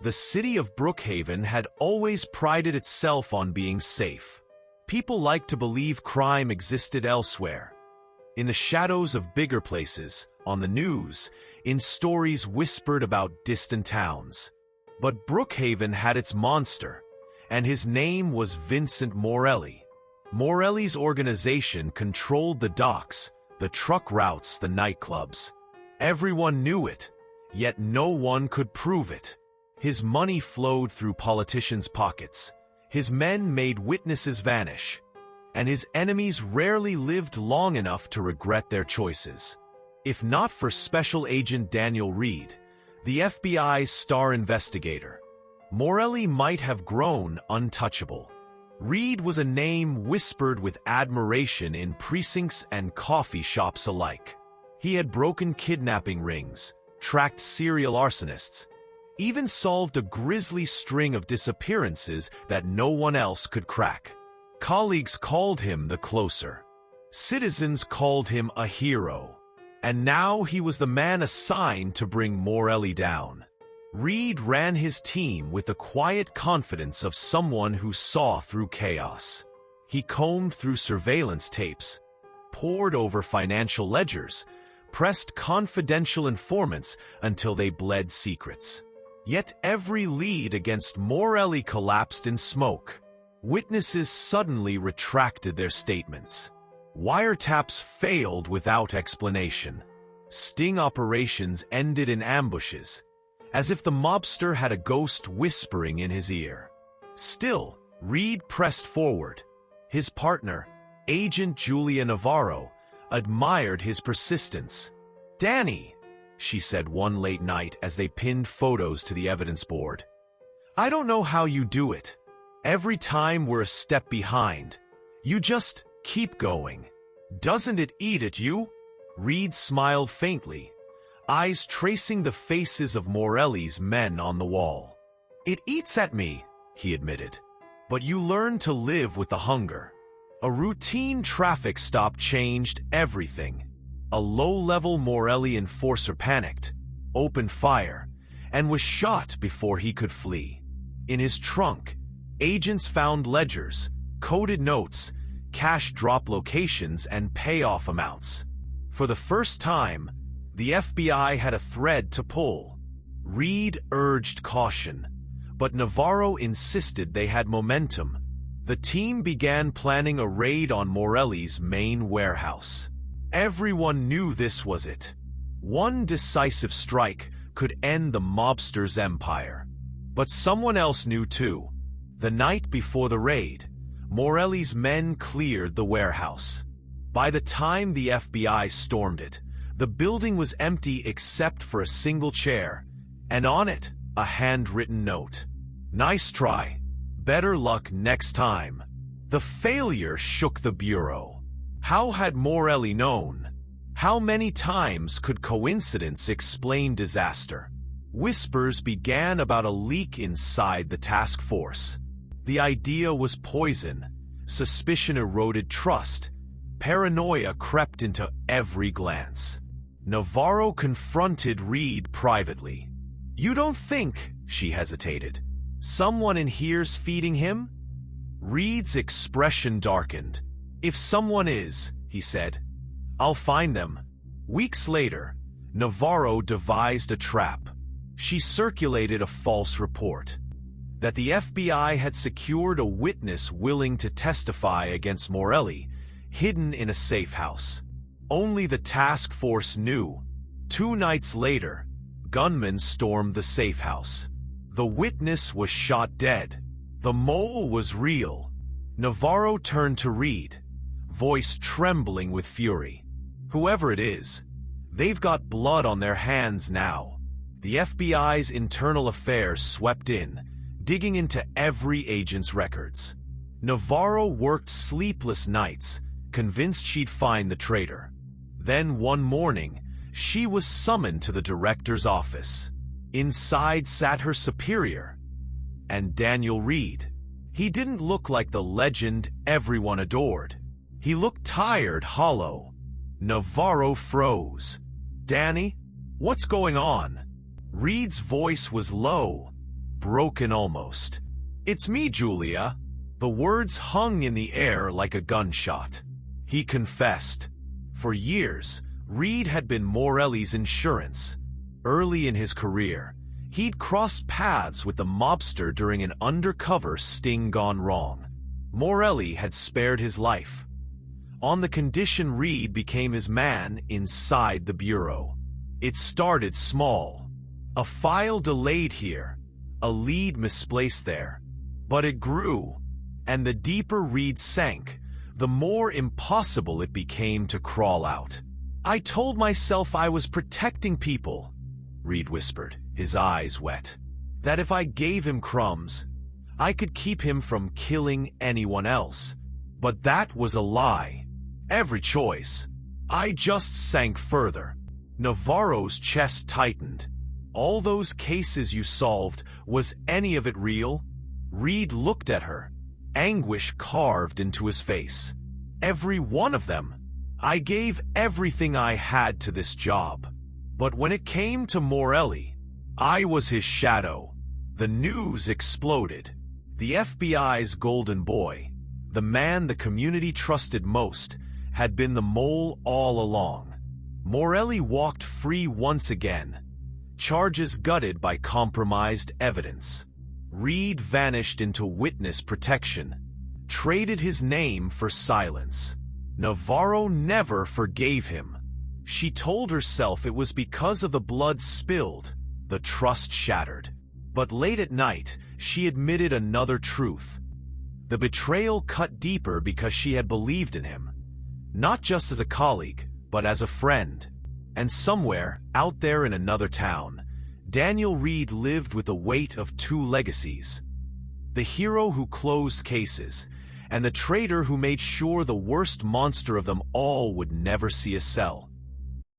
The city of Brookhaven had always prided itself on being safe. People liked to believe crime existed elsewhere. In the shadows of bigger places, on the news, in stories whispered about distant towns. But Brookhaven had its monster, and his name was Vincent Morelli. Morelli's organization controlled the docks, the truck routes, the nightclubs. Everyone knew it, yet no one could prove it. His money flowed through politicians' pockets. His men made witnesses vanish, and his enemies rarely lived long enough to regret their choices. If not for Special Agent Daniel Reed, the FBI's star investigator, Morelli might have grown untouchable. Reed was a name whispered with admiration in precincts and coffee shops alike. He had broken kidnapping rings, tracked serial arsonists, even solved a grisly string of disappearances that no one else could crack. Colleagues called him the closer. Citizens called him a hero. And now he was the man assigned to bring Morelli down. Reed ran his team with the quiet confidence of someone who saw through chaos. He combed through surveillance tapes, pored over financial ledgers, pressed confidential informants until they bled secrets. Yet every lead against Morelli collapsed in smoke. Witnesses suddenly retracted their statements. Wiretaps failed without explanation. Sting operations ended in ambushes, as if the mobster had a ghost whispering in his ear. Still, Reed pressed forward. His partner, Agent Julia Navarro, admired his persistence. "Danny," she said one late night as they pinned photos to the evidence board, "I don't know how you do it. Every time we're a step behind, you just keep going. Doesn't it eat at you?" Reed smiled faintly, eyes tracing the faces of Morelli's men on the wall. "It eats at me," he admitted. "But you learn to live with the hunger." A routine traffic stop changed everything. A low-level Morelli enforcer panicked, opened fire, and was shot before he could flee. In his trunk, agents found ledgers, coded notes, cash drop locations, and payoff amounts. For the first time, the FBI had a thread to pull. Reed urged caution, but Navarro insisted they had momentum. The team began planning a raid on Morelli's main warehouse. Everyone knew this was it. One decisive strike could end the mobster's empire. But someone else knew too. The night before the raid, Morelli's men cleared the warehouse. By the time the FBI stormed it, the building was empty except for a single chair, and on it, a handwritten note. "Nice try. Better luck next time." The failure shook the bureau. How had Morelli known? How many times could coincidence explain disaster? Whispers began about a leak inside the task force. The idea was poison. Suspicion eroded trust. Paranoia crept into every glance. Navarro confronted Reed privately. "You don't think," she hesitated, "someone in here's feeding him?" Reed's expression darkened. "If someone is," he said, "I'll find them." Weeks later, Navarro devised a trap. She circulated a false report that the FBI had secured a witness willing to testify against Morelli, hidden in a safe house. Only the task force knew. 2 nights later, gunmen stormed the safe house. The witness was shot dead. The mole was real. Navarro turned to Reed, voice trembling with fury. "Whoever it is, they've got blood on their hands now." The FBI's internal affairs swept in, digging into every agent's records. Navarro worked sleepless nights, convinced she'd find the traitor. Then one morning, she was summoned to the director's office. Inside sat her superior, and Daniel Reed. He didn't look like the legend everyone adored. He looked tired, hollow. Navarro froze. "Danny, what's going on?" Reed's voice was low, broken almost. "It's me, Julia." The words hung in the air like a gunshot. He confessed. For years, Reed had been Morelli's insurance. Early in his career, he'd crossed paths with the mobster during an undercover sting gone wrong. Morelli had spared his life, on the condition Reed became his man inside the bureau. It started small. A file delayed here, a lead misplaced there. But it grew, and the deeper Reed sank, the more impossible it became to crawl out. "I told myself I was protecting people," Reed whispered, his eyes wet. "That if I gave him crumbs, I could keep him from killing anyone else. But that was a lie. Every choice." I just sank further. Navarro's chest tightened. "All those cases you solved, was any of it real?" Reed looked at her, anguish carved into his face. "Every one of them. I gave everything I had to this job. But when it came to Morelli, I was his shadow." The news exploded. The FBI's golden boy, the man the community trusted most, had been the mole all along. Morelli walked free once again, charges gutted by compromised evidence. Reed vanished into witness protection, traded his name for silence. Navarro never forgave him. She told herself it was because of the blood spilled, the trust shattered. But late at night, she admitted another truth. The betrayal cut deeper because she had believed in him, not just as a colleague, but as a friend. And somewhere, out there in another town, Daniel Reed lived with the weight of two legacies. The hero who closed cases, and the traitor who made sure the worst monster of them all would never see a cell.